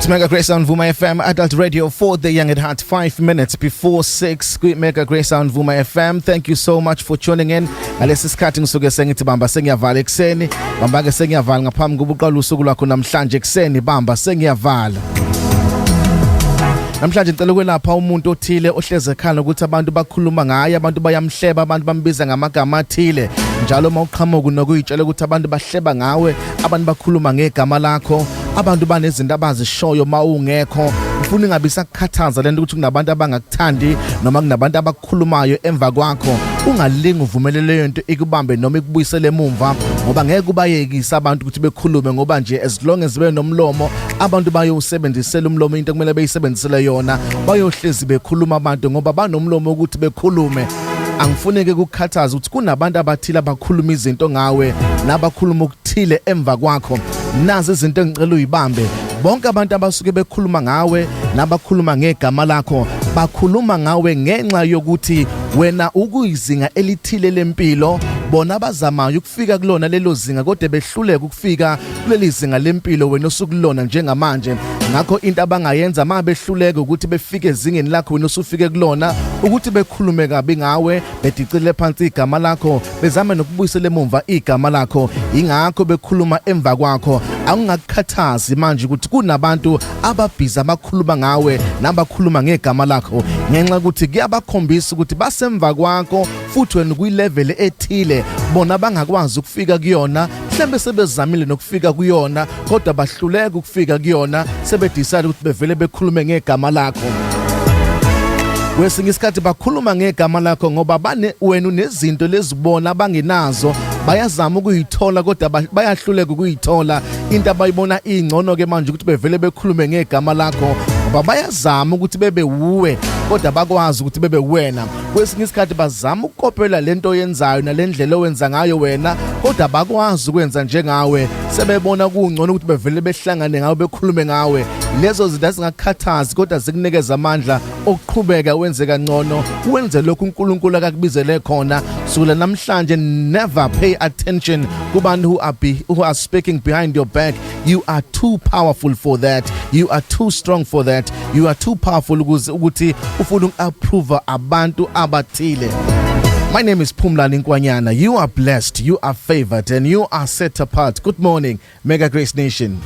It's Mega Grace on Vuma FM, Adult Radio for the Young at Heart, 5 minutes before 6. Mega Grace on Vuma FM. Thank you so much for tuning in. Alesi sikhathi ngisuke sengithi bamba sengiyavala ekseni, bamba ke sengiyavala ngaphambi kokuqala usuku lwakho namhlanje ekseni, bamba sengiyavala. Namhlanje ngicela ukwelapha umuntu othile ohleze ekhaya ukuthi abantu bakhuluma ngaye, abantu bayamhleba, abantu bambiza ngamagama athile. Njalo mawuqhamuka nokuyitshela ukuthi abantu bahleba ngawe, abantu bakhuluma ngegama lakho, abantu banezinto abazishoyo mawungekho. Ufuna ingabe sakukhathaza lento ukuthi kunabantu abangakuthandi noma kunabantu abakhulumayo emva kwakho. Ungalingi uvumelele leyo nto ikubambe noma ikubuyisele emumva, ngoba ngeke ubayekise abantu ukuthi bekhulume, ngoba nje as long as benomlomo abantu bayosebenzisela umlomo into kumele beyisebenzisele yona, bayohlezi bekhuluma abantu ngoba banomlomo ukuthi bekhulume. Angifuneke ukukhathaza ukuthi kunabantu abathile abakhuluma izinto ngawe nabakhuluma ukuthile emva kwakho. Nazi izinto engicela uyibambe. Bonke abantu abasuke bekhuluma ngawe nabakhuluma ngegama lakho bakhuluma ngawe ngenxa yokuthi wena ukuyizinga elithile lempilo. Bona bazamayo ukufika kulona lelo zinga kodwa behluleka ukufika kuleli zinga lempilo wena osukulona njengamanje. Ngakho into abangayenza mabehluleka ukuthi befike ezingeni lakho wena osufike kulona, ukuthi bekhulume kabi ngawe, bedicile phansi igama lakho, bezama nokubuyisela emumva igama lakho. Ingakho bekhuluma emva kwakho. Angingakukhathazi manje ukuthi kunabantu ababhiza abakhuluma ngawe nabakhuluma ngegama lakho ngenxa ukuthi kuyabakhombisa ukuthi basemva kwakho futhi wena kuyilevel ethile bona bangakwazi ukufika kuyona. Mhlambe sebezamile nokufika kuyona kodwa bahluleka ukufika kuyona, sebedecide ukuthi bevele bekhulume ngegama lakho. Kwesinye isikhathi bakhuluma ngegama lakho ngoba wena unezinto lezibona abangenazo, bayazama ukuyithola kodwa bayahluleka ukuyithola. Into abayibona ingcono ke manje ukuthi bevele bekhulume ngegama lakho ngoba bayazama ukuthi bebe uwe kodwa bakwazi ukuthi bebe wena. Kwesinye isikhathi bazama ukukopela lento oyenzayo nalendlela owenza ngayo wena kodwa bakwazi ukwenza njengawe, sebebona kungcono ukuthi bevele behlangane ngawe bekhulume ngawe. Lezo zinto zingakhathazi kodwa zikunikeza amandla okuqhubeka wenze kangcono, wenze lokhu uNkulunkulu akakubizele khona. Sukela namhlanje never pay attention kubantu who are speaking behind your back. You are too powerful for that. You are too strong for that. You are too powerful ukuthi ufuna ukuapprove abantu abathile. My name is Pumlani Nkwanyana. You are blessed, you are favored, and you are set apart. Good morning, Mega Grace Nation.